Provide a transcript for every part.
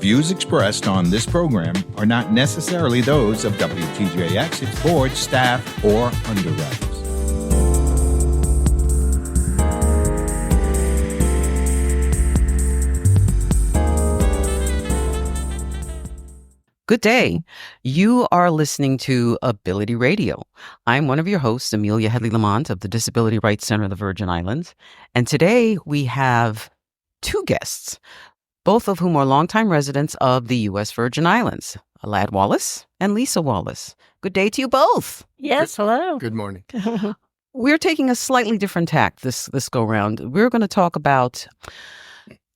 views expressed on this program are not necessarily those of WTJX, its board, staff, or underwriters. Good day. You are listening to Ability Radio. I'm one of your hosts, Amelia Headley-Lamont of the Disability Rights Center of the Virgin Islands. And today we have two guests, both of whom are longtime residents of the U.S. Virgin Islands, Lad Wallace and Lisa Wallace. Good day to you both. Yes, hello. Good morning. We're taking a slightly different tack this go-round. We're going to talk about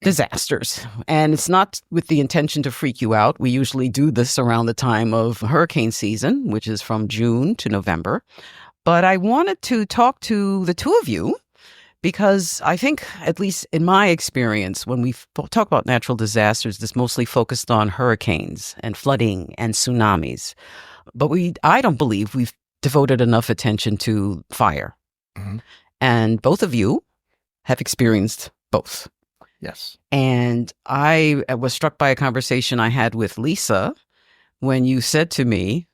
disasters. And it's not with the intention to freak you out. We usually do this around the time of hurricane season, which is from June to November. But I wanted to talk to the two of you because I think, at least in my experience, when we talk about natural disasters, it's mostly focused on hurricanes and flooding and tsunamis. But I don't believe we've devoted enough attention to fire. Mm-hmm. And both of you have experienced both. Yes. And I was struck by a conversation I had with Lisa when you said to me,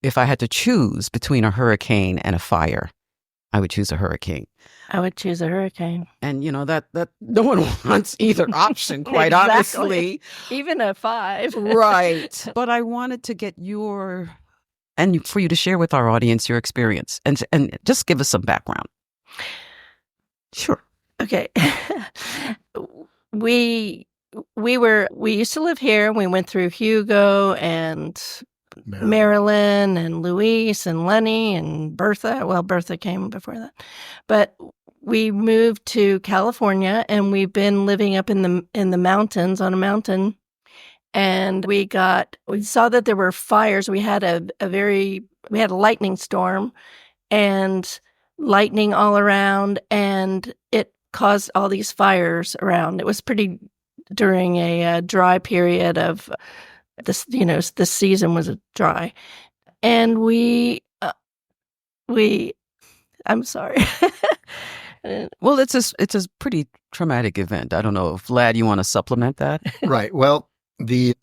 if I had to choose between a hurricane and a fire, I would choose a hurricane. I would choose a hurricane. And, you know, that no one wants either option, quite Exactly. honestly. Even a 5. Right. But I wanted to get and for you to share with our audience your experience and just give us some background. Sure. Okay. We used to live here, and we went through Hugo and Marilyn and Luis and Lenny and Bertha. Well, Bertha came before that. But we moved to California, and we've been living up in the mountains, on a mountain. And we saw that there were fires. We had a lightning storm and lightning all around, and it caused all these fires around. It was during a dry period of this, this season was dry. And I'm sorry. Well, it's a pretty traumatic event. I don't know if, Lad, you want to supplement that? Right. Well, the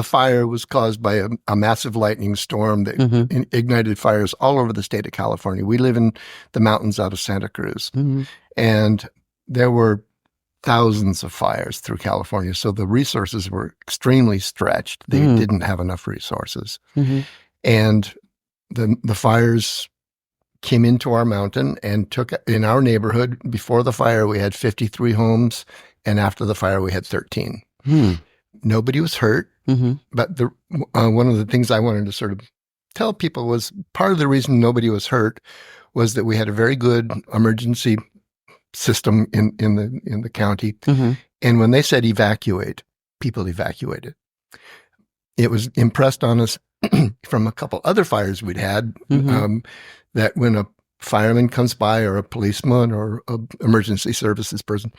fire was caused by a massive lightning storm that ignited fires all over the state of California. We live in the mountains out of Santa Cruz. Mm-hmm. And there were thousands of fires through California. So the resources were extremely stretched. They didn't have enough resources. Mm-hmm. And the fires came into our mountain and took in our neighborhood. Before the fire, we had 53 homes. And after the fire, we had 13. Nobody was hurt. Mm-hmm. But one of the things I wanted to sort of tell people was part of the reason nobody was hurt was that we had a very good emergency system in the county. Mm-hmm. And when they said evacuate, people evacuated. It was impressed on us from a couple other fires we'd had, that when a fireman comes by or a policeman or an emergency services person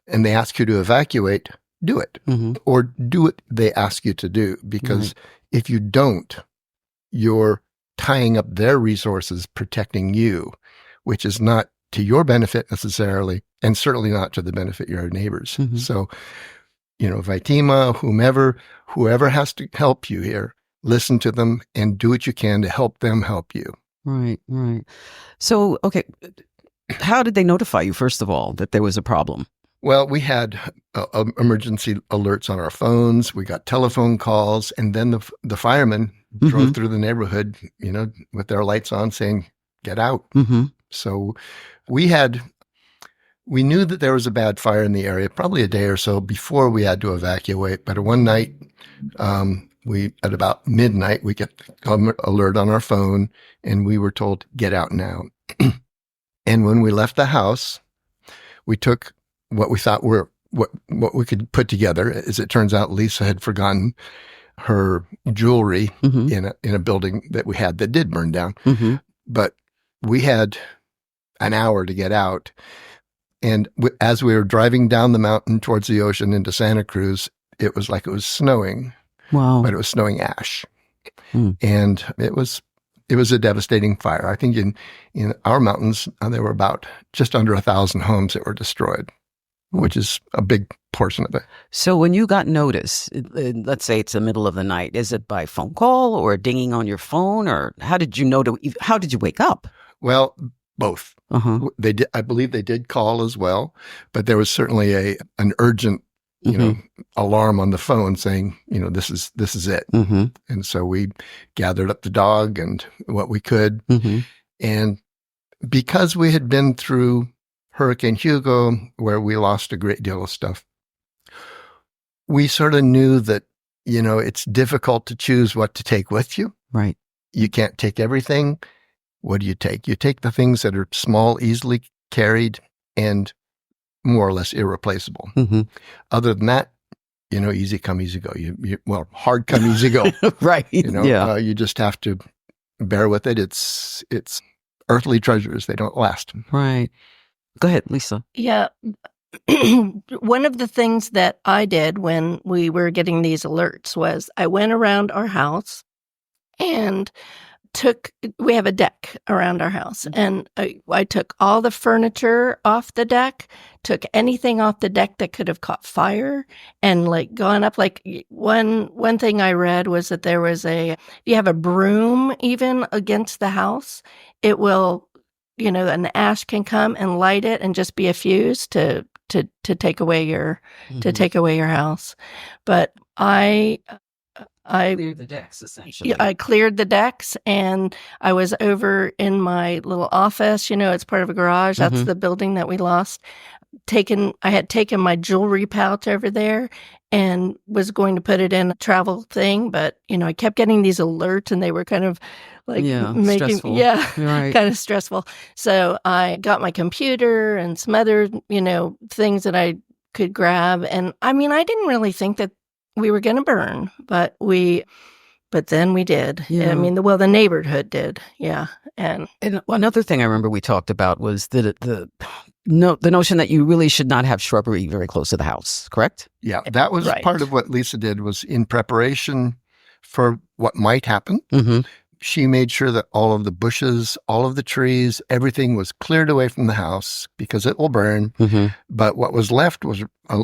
and they ask you to evacuate, do it. Mm-hmm. Or do what they ask you to do. Because if you don't, you're tying up their resources protecting you, which is not to your benefit necessarily, and certainly not to the benefit of your neighbors. Mm-hmm. So, Vitima, whoever has to help you here, listen to them and do what you can to help them help you. Right. So, okay, how did they notify you, first of all, that there was a problem? Well, we had emergency alerts on our phones. We got telephone calls, and then the firemen drove through the neighborhood, with their lights on saying, get out. Mm-hmm. So we knew that there was a bad fire in the area probably a day or so before we had to evacuate. But one night, at about midnight, we get an alert on our phone, and we were told, get out now. And when we left the house, we took what we thought were what we could put together. As it turns out, Lisa had forgotten her jewelry in a building that we had that did burn down. Mm-hmm. But we had an hour to get out. And as we were driving down the mountain towards the ocean into Santa Cruz, it was like it was snowing. Wow. But it was snowing ash. And it was a devastating fire. I think in our mountains, there were about just under 1,000 homes that were destroyed, which is a big portion of it. So when you got notice, let's say it's the middle of the night, is it by phone call or dinging on your phone, or how did you know how did you wake up? Well, both. Uh-huh. They did. I believe they did call as well, but there was certainly an urgent, alarm on the phone saying, this is it. Mm-hmm. And so we gathered up the dog and what we could. Mm-hmm. And because we had been through Hurricane Hugo, where we lost a great deal of stuff, we sort of knew that, it's difficult to choose what to take with you. Right. You can't take everything. What do you take? You take the things that are small, easily carried, and more or less irreplaceable. Mm-hmm. Other than that, easy come, easy go. Hard come, easy go. Right. You just have to bear with it. It's earthly treasures. They don't last. Right. Go ahead, Lisa. Yeah. One of the things that I did when we were getting these alerts was I went around our house and we have a deck around our house, and I took all the furniture off the deck, took anything off the deck that could have caught fire, and gone up. One thing I read was that there was if you have a broom even against the house, it will, an ash can come and light it and just be a fuse to take away your house. But I cleared the decks, essentially. I cleared the decks, and I was over in my little office. It's part of a garage. That's Mm-hmm. the building that we lost. I had taken my jewelry pouch over there and was going to put it in a travel thing, but I kept getting these alerts, and they were kind of making stressful. Right. kind of stressful. So I got my computer and some other things that I could grab, and I didn't really think that we were going to burn, but then we did. Yeah. The neighborhood did. Yeah. And another thing I remember we talked about was the notion that you really should not have shrubbery very close to the house, correct? Yeah, that was Right. part of what Lisa did, was in preparation for what might happen. Mm-hmm. She made sure that all of the bushes, all of the trees, everything was cleared away from the house because it will burn. Mm-hmm. But what was left was a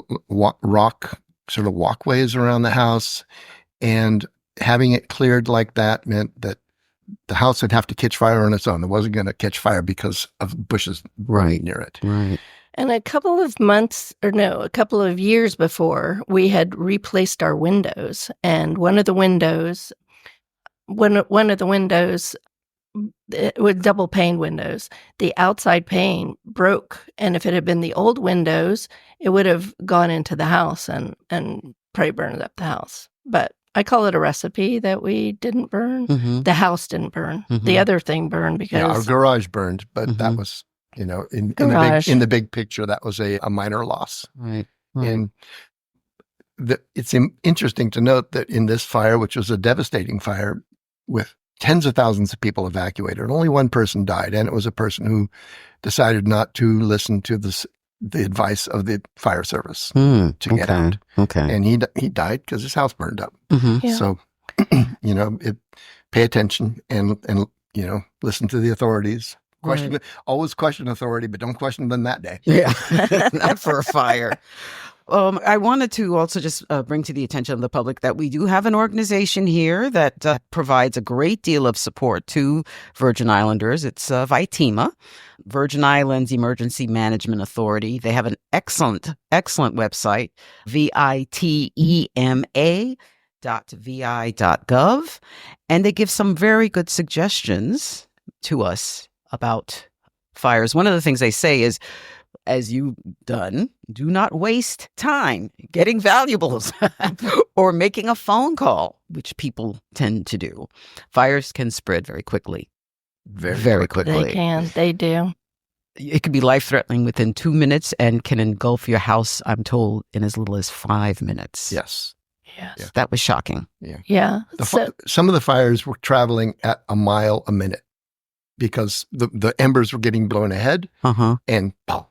rock sort of walkways around the house, and having it cleared like that meant that the house would have to catch fire on its own. It wasn't going to catch fire because of bushes Right near it. Right. And a couple of years before, we had replaced our windows, and one of the windows, it was double pane windows. The outside pane broke, and if it had been the old windows, it would have gone into the house and probably burned up the house. But I call it a recipe that we didn't burn. Mm-hmm. The house didn't burn. Mm-hmm. The other thing burned because Our garage burned, but Mm-hmm. that was, in Garage. the big picture, that was a minor loss. Right. And it's interesting to note that in this fire, which was a devastating fire with tens of thousands of people evacuated, only one person died, and it was a person who decided not to listen to the advice of the fire service to get out. Okay. And he died because his house burned up. Mm-hmm. Yeah. So, pay attention and listen to the authorities. Always question authority, but don't question them that day. Yeah, not for a fire. I wanted to also just bring to the attention of the public that we do have an organization here that provides a great deal of support to Virgin Islanders. It's VITEMA, Virgin Islands Emergency Management Authority. They have an excellent website, vitema.vi.gov, and they give some very good suggestions to us about fires. One of the things they say is, as you've done, do not waste time getting valuables or making a phone call, which people tend to do. Fires can spread very quickly. Very quickly. They do. It can be life-threatening within 2 minutes and can engulf your house, I'm told, in as little as 5 minutes. Yes. Yes. Yeah. That was shocking. Yeah. Some of the fires were traveling at a mile a minute because the embers were getting blown ahead and pow,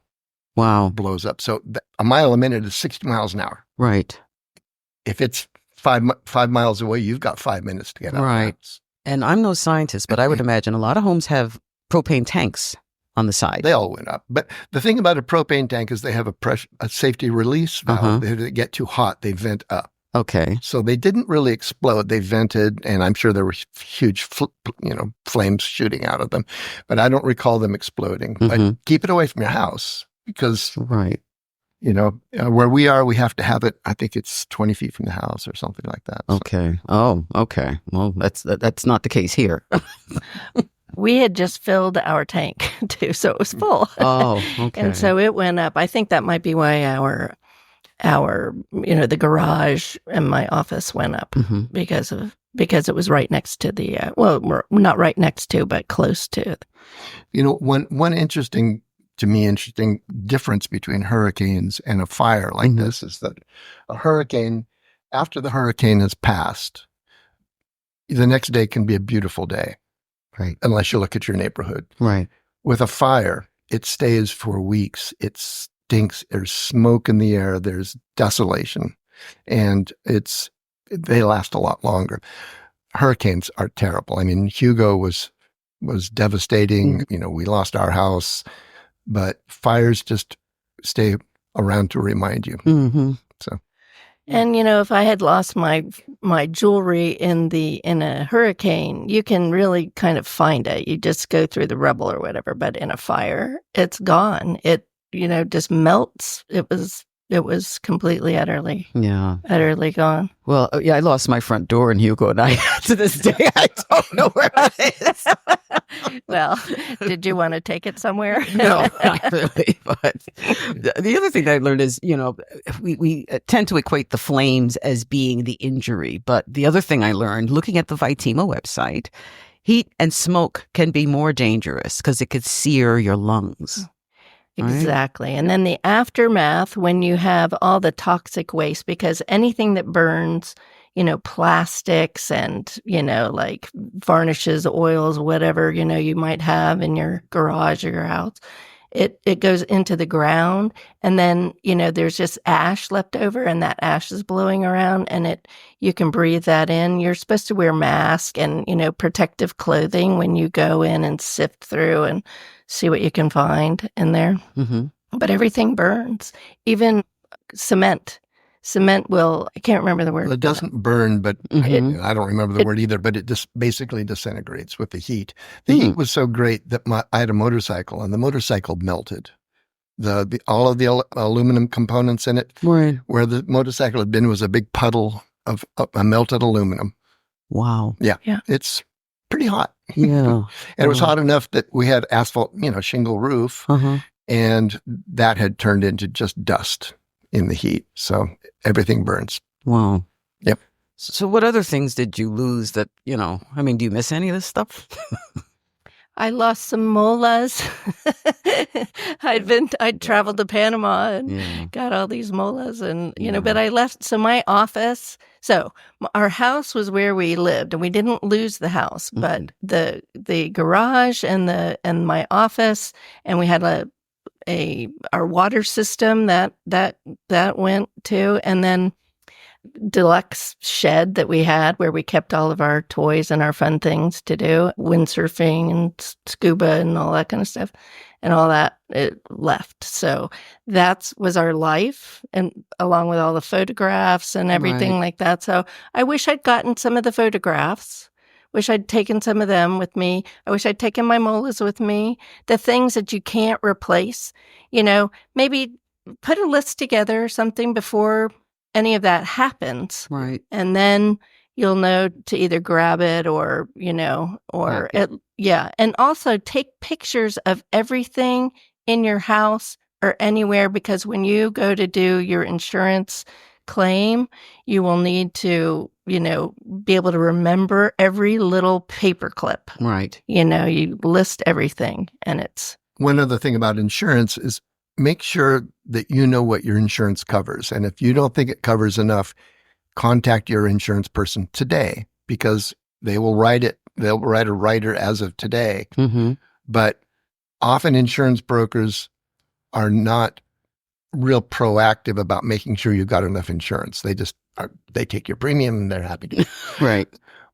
Wow. blows up. So a mile a minute is 60 miles an hour. Right. If it's 5 miles away, you've got 5 minutes to get out of the house. And I'm no scientist, but I would imagine a lot of homes have propane tanks on the side. They all went up. But the thing about a propane tank is they have a safety release valve. If they get too hot, they vent up. Okay. So they didn't really explode. They vented, and I'm sure there were huge, flames shooting out of them. But I don't recall them exploding. But keep it away from your house because, right. Where we are, we have to have it. I think it's 20 feet from the house or something like that. So. Okay. Oh, okay. Well, that's not the case here. We had just filled our tank too, so it was full. Oh, okay. And so it went up. I think that might be why our the garage and my office went up because it was right next to the not right next to, but close to. One interesting difference between hurricanes and a fire like this is that a hurricane, after the hurricane has passed, the next day can be a beautiful day. Right. Unless you look at your neighborhood. Right. With a fire, it stays for weeks. It stinks. There's smoke in the air. There's desolation. And they last a lot longer. Hurricanes are terrible. I mean, Hugo was devastating. We lost our house, but fires just stay around to remind you. So. And if I had lost my jewelry in a hurricane, you can really kind of find it. You just go through the rubble or whatever. But in a fire, it's gone. It just melts. It was completely, utterly gone. Well, yeah, I lost my front door in Hugo, and to this day, I don't know where it is. Well, did you want to take it somewhere? No, not really. But the other thing I learned is, we tend to equate the flames as being the injury. But the other thing I learned, looking at the Vitima website, heat and smoke can be more dangerous because it could sear your lungs. Exactly. And then the aftermath, when you have all the toxic waste, because anything that burns, plastics and, like varnishes, oils, whatever, you might have in your garage or your house, it goes into the ground. And then, there's just ash left over and that ash is blowing around and you can breathe that in. You're supposed to wear masks and, protective clothing when you go in and sift through and see what you can find in there. But everything burns, even cement. Cement I can't remember the word. Well, it doesn't burn, but I don't remember the word either, but it just basically disintegrates with the heat. The heat was so great that I had a motorcycle and the motorcycle melted. All of the aluminum components in it, where the motorcycle had been was a big puddle of melted aluminum. Wow. Yeah. It's pretty hot. Yeah. And it was hot enough that we had asphalt, shingle roof, and that had turned into just dust in the heat. So everything burns. Wow. Yep. So what other things did you lose that, do you miss any of this stuff? I lost some molas. I'd traveled to Panama and got all these molas and, but I left. So my office, our house was where we lived and we didn't lose the house, but the garage and my office, and we had our water system that went to, and then deluxe shed that we had where we kept all of our toys and our fun things to do, windsurfing and scuba and all that kind of stuff, and all that, it left. So that was our life, and along with all the photographs and everything like that. So I wish I'd gotten some of the photographs. Wish I'd taken some of them with me. I wish I'd taken my molas with me. The things that you can't replace, maybe put a list together or something before any of that happens. Right. And then you'll know to either grab it or, and also take pictures of everything in your house or anywhere, because when you go to do your insurance claim, you will need to, be able to remember every little paper clip. Right. You list everything, and it's... One other thing about insurance is make sure that you know what your insurance covers. And if you don't think it covers enough, contact your insurance person today, because they will write it. They'll write a rider as of today. But often insurance brokers are not real proactive about making sure you've got enough insurance. They take your premium and they're happy to. Right.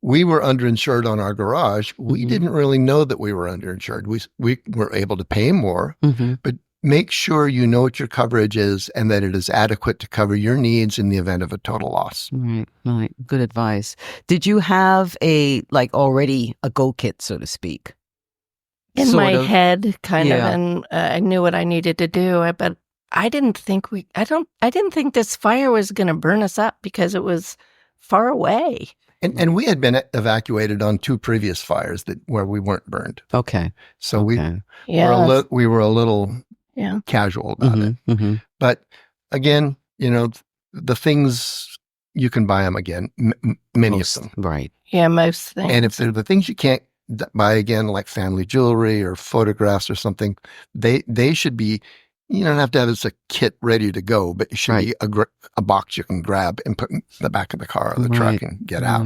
we were underinsured on our garage. We Mhm. didn't really know that we were underinsured. We were able to pay more, Mhm. but make sure you know what your coverage is and that it is adequate to cover your needs in the event of a total loss. Right, right. Good advice. Did you have already a go kit, so to speak? In Sort my of. head, kind of, Yeah. and I knew what I needed to do. But I didn't think I didn't think this fire was going to burn us up because it was far away. And we had been evacuated on 2 previous fires where we weren't burned. Okay. So Okay. Yeah, we were a little yeah. casual about it. Mm-hmm. But again, the things, you can buy them again, many of them. Right. Yeah, most things. And if they're the things you can't buy again, like family jewelry or photographs or something, they should be, you don't have to have this a kit ready to go, but it should be a box you can grab and put in the back of the car or the truck and get out.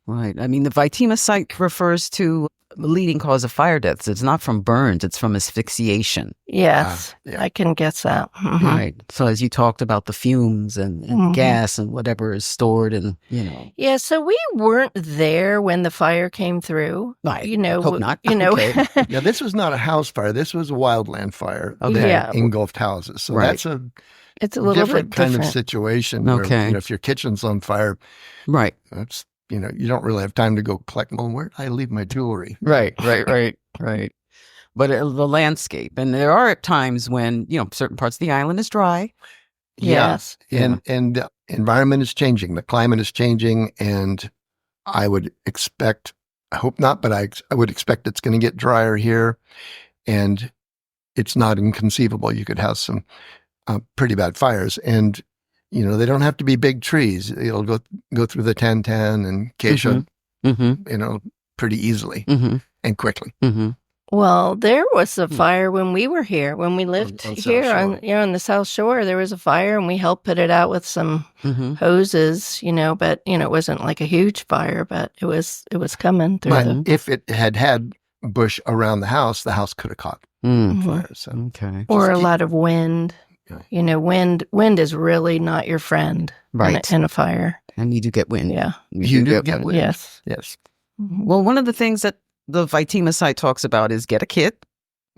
Right. I mean, the Vitima site refers to the leading cause of fire deaths. It's not from burns, it's from asphyxiation. Yes, Yeah. I can guess that. Mhm. Right. So as you talked about the fumes and Mhm. gas and whatever is stored and, Yeah, so we weren't there when the fire came through. I You know, hope not. Okay. Yeah, this was not a house fire. This was a wildland fire Okay. that Yeah. engulfed houses. So Right. that's a It's a little different bit kind different. of situation where, Okay. if your kitchen's on fire, Right. that's, you don't really have time to go collect, well, where did I leave my jewelry? Right. But the landscape, and there are times when, certain parts of the island is dry. Yes. And the environment is changing. The climate is changing. And I would expect, I hope not, but I would expect it's going to get drier here. And it's not inconceivable. You could have some pretty bad fires. And, they don't have to be big trees. It'll go through the tantan and acacia, Mm-hmm. pretty easily Mm-hmm. and quickly. Mm-hmm. Well, there was a fire when we were here, when we lived on South here Shore. on the South Shore. There was a fire, and we helped put it out with some Mm-hmm. hoses. But it wasn't like a huge fire, but it was coming through. But if it had bush around the house could have caught Mm. fire. So Okay. Or a keep- lot of wind. Yeah. Wind is really not your friend Right. in a fire. And you do get wind. Yeah. You do get wind. Yes. Yes. Mhm. Well, one of the things that the Vitima site talks about is get a kit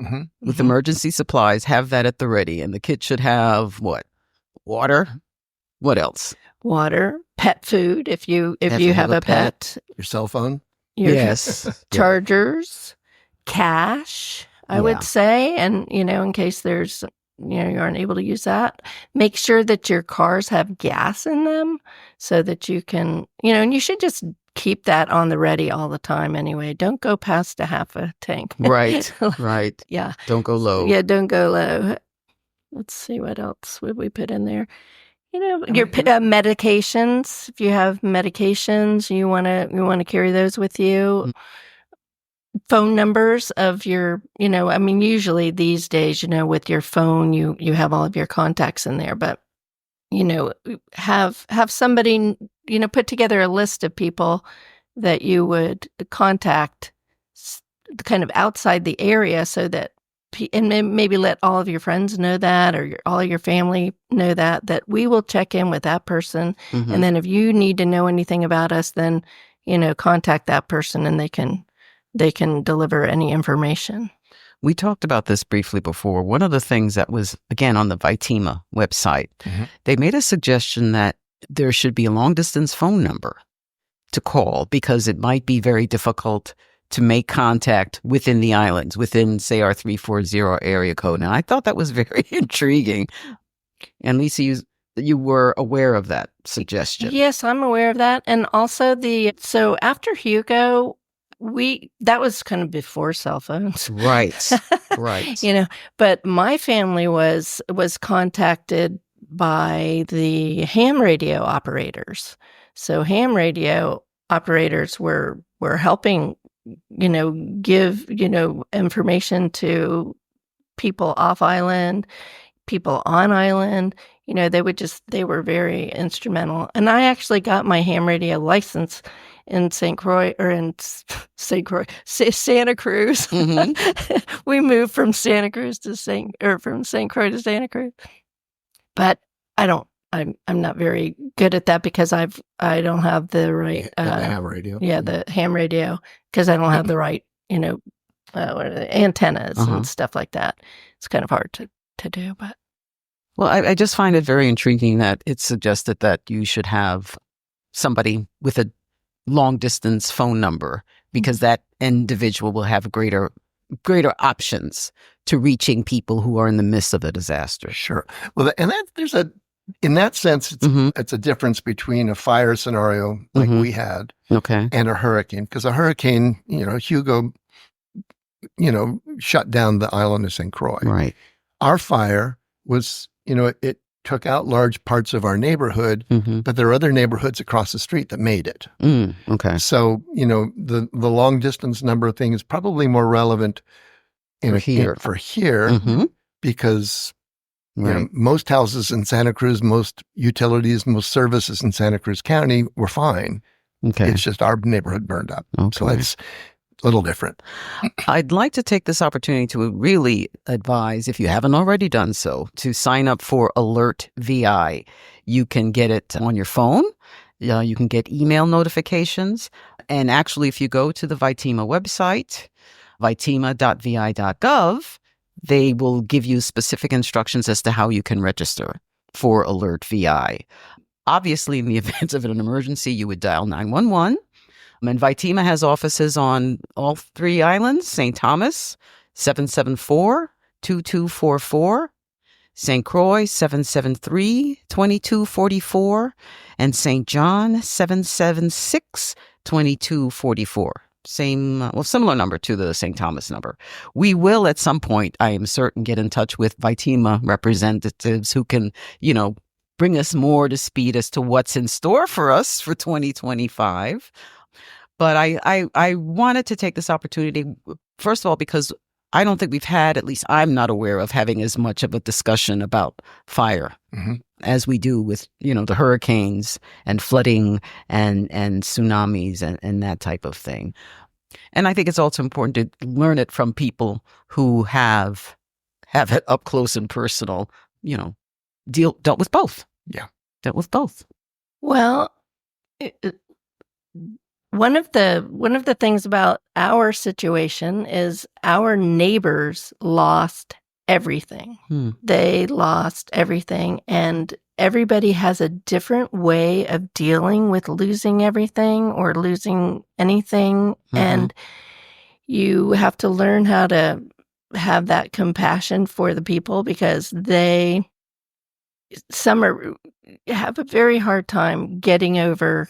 Mm-hmm. with Mhm. emergency supplies, have that at the ready. And the kit should have what? Water? What else? Water, pet food. If you Have you to have have a a pet, Your cell phone. your Yes. chargers, cash, I Yeah. would say. And, in case there's, you aren't able to use that, make sure that your cars have gas in them so that you can, and you should just keep that on the ready all the time anyway. Don't go past a half a tank. Right. Right. Yeah. Don't go low. Yeah, don't go low. Let's see, what else would we put in there? Your medications. If you have medications, you want to carry those with you. Phone numbers of your, usually these days, with your phone, you have all of your contacts in there, but have somebody, put together a list of people that you would contact kind of outside the area so that, and maybe let all of your friends know that, or all your family know that we will check in with that person. Mhm. And then if you need to know anything about us, then, contact that person and they can deliver any information. We talked about this briefly before. One of the things that was, again, on the Vitima website, they made a suggestion that there should be a long-distance phone number to call because it might be very difficult to make contact within the islands, within, say, our 340 area code. And I thought that was very intriguing. And Lisa, you were aware of that suggestion. Yes, I'm aware of that. And also so after Hugo, that was kind of before cell phones. Right. Right. But my family was contacted by the ham radio operators. So ham radio operators were helping, give, information to people off island, people on island. They were very instrumental. And I actually got my ham radio license in Santa Cruz. Mhm. We moved from Santa Cruz from St. Croix to Santa Cruz. But I don't I'm not very good at that because I don't have the right the ham radio. Yeah, the ham radio, because I don't have the right, what are they, antennas and stuff like that. It's kind of hard to do, but. Well, I just find it very intriguing that it's suggested that you should have somebody with a long distance phone number, because that individual will have greater options to reaching people who are in the midst of a disaster. Sure. Well, and in that sense, it's a difference between a fire scenario like we had and a hurricane, because a hurricane, Hugo, shut down the island of St. Croix. Right. Our fire was, it took out large parts of our neighborhood, but there are other neighborhoods across the street that made it. Okay. So, the long distance number of things is probably more relevant for here because most houses in Santa Cruz, most utilities, most services in Santa Cruz County were fine. Okay. It's just our neighborhood burned up. Okay. So it's a little different. I'd like to take this opportunity to really advise, if you haven't already done so, to sign up for Alert VI. You can get it on your phone. You can get email notifications. And actually, if you go to the VITEMA website, vitema.vi.gov, they will give you specific instructions as to how you can register for Alert VI. Obviously, in the event of an emergency, you would dial 911. And VITEMA has offices on all 3 islands: St. Thomas, 774-2244, St. Croix, 773-2244, and St. John, 776-2244. Similar number to the St. Thomas number. We will at some point, I am certain, get in touch with VITEMA representatives who can, bring us more to speed as to what's in store for us for 2025. But I wanted to take this opportunity, first of all, because I don't think we've had, at least I'm not aware of, having as much of a discussion about fire as we do with, the hurricanes and flooding and tsunamis and that type of thing. And I think it's also important to learn it from people who have it up close and personal, dealt with both. Yeah. Dealt with both. Well, one of the things about our situation is our neighbors lost everything. They lost everything, and everybody has a different way of dealing with losing everything or losing anything. And you have to learn how to have that compassion for the people, because some have a very hard time getting over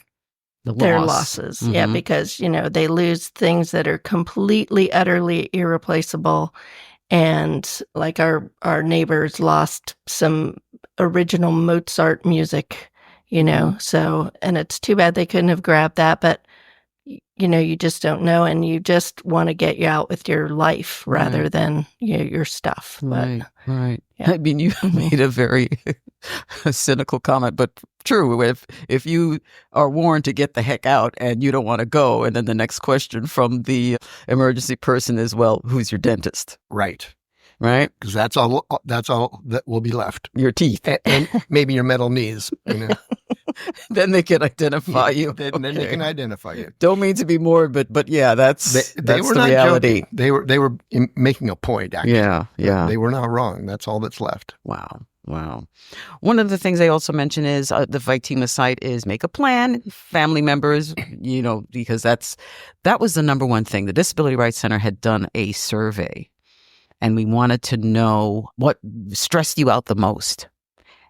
their losses. Yeah, because, they lose things that are completely, utterly irreplaceable. And like our neighbors lost some original Mozart music, so, and it's too bad they couldn't have grabbed that, but you just don't know, and you just want to get you out with your life rather than your stuff. Right. Yeah. I mean, you made a very cynical comment, but true. If you are warned to get the heck out and you don't want to go, and then the next question from the emergency person is, well, who's your dentist? Right. Because that's all that will be left. Your teeth. And maybe your metal knees. Then they can identify you. Then they can identify you. Don't mean to be morbid, but yeah, that's they were the not reality. Joking. They were making a point, actually. Yeah. They were not wrong. That's all that's left. Wow. One of the things they also mention is the VITEMA site is make a plan, family members, because that was the number one thing. The Disability Rights Center had done a survey, and we wanted to know what stressed you out the most.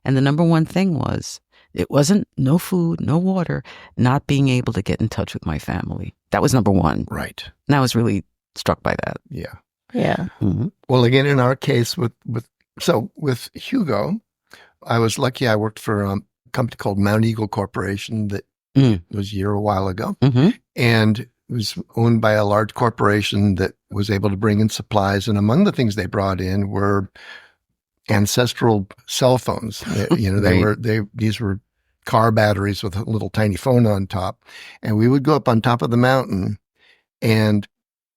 And the number one thing was, it wasn't no food, no water, not being able to get in touch with my family. That was number one. Right. And I was really struck by that. Yeah. Yeah. Well, again, in our case with Hugo, I was lucky. I worked for a company called Mount Eagle Corporation that was a while ago. And it was owned by a large corporation that was able to bring in supplies. And among the things they brought in were ancestral cell phones. These were car batteries with a little tiny phone on top. And we would go up on top of the mountain, and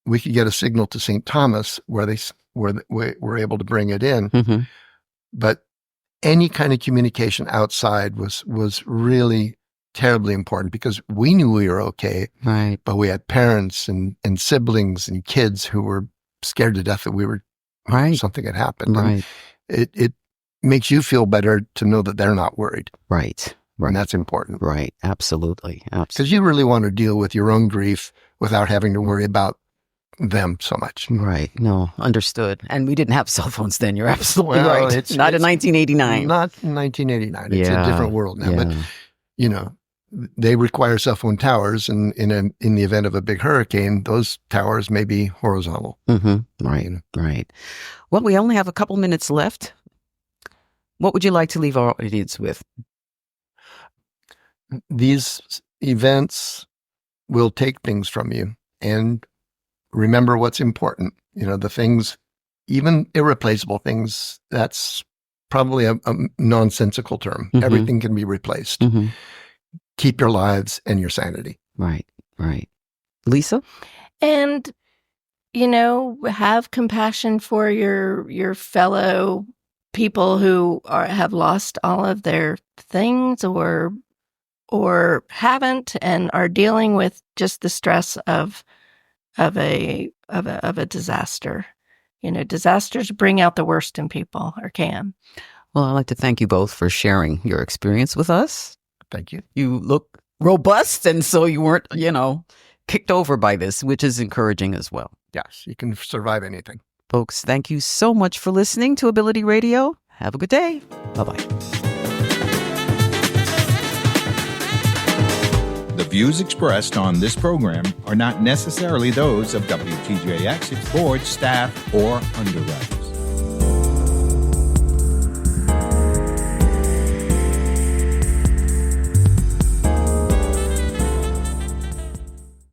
we could get a signal to St. Thomas where they were able to bring it in. But any kind of communication outside was really terribly important because we knew we were okay, Right. but we had parents and siblings and kids who were scared to death that we were Right. something had happened. Right. And it makes you feel better to know that they're not worried, Right. Right. and that's important Right. Absolutely. Absolutely. because you really want to deal with your own grief without having to worry about them so much. Right. No, understood. And we didn't have cell phones then. You're absolutely Well, right. it's- Not in it's 1989. Not in 1989. It's Yeah. a different world now, but Yeah. they require cell phone towers, and in the event of a big hurricane, those towers may be horizontal. Right. You know. Right. Well, we only have a couple minutes left. What would you like to leave our audience with? These events will take things from you, and remember what's important. The things, even irreplaceable things, that's probably a nonsensical term. Mhm. Everything can be replaced. Keep your lives and your sanity. Right. Right. Lisa? And, have compassion for your fellow people who have lost all of their things or haven't and are dealing with just the stress of a disaster. Disasters bring out the worst in people, or can. Well, I'd like to thank you both for sharing your experience with us. Thank you. You look robust, and so you weren't, kicked over by this, which is encouraging as well. Yes, you can survive anything. Folks, thank you so much for listening to Ability Radio. Have a good day. Bye-bye. The views expressed on this program are not necessarily those of WTJX, its board, staff, or underwriters.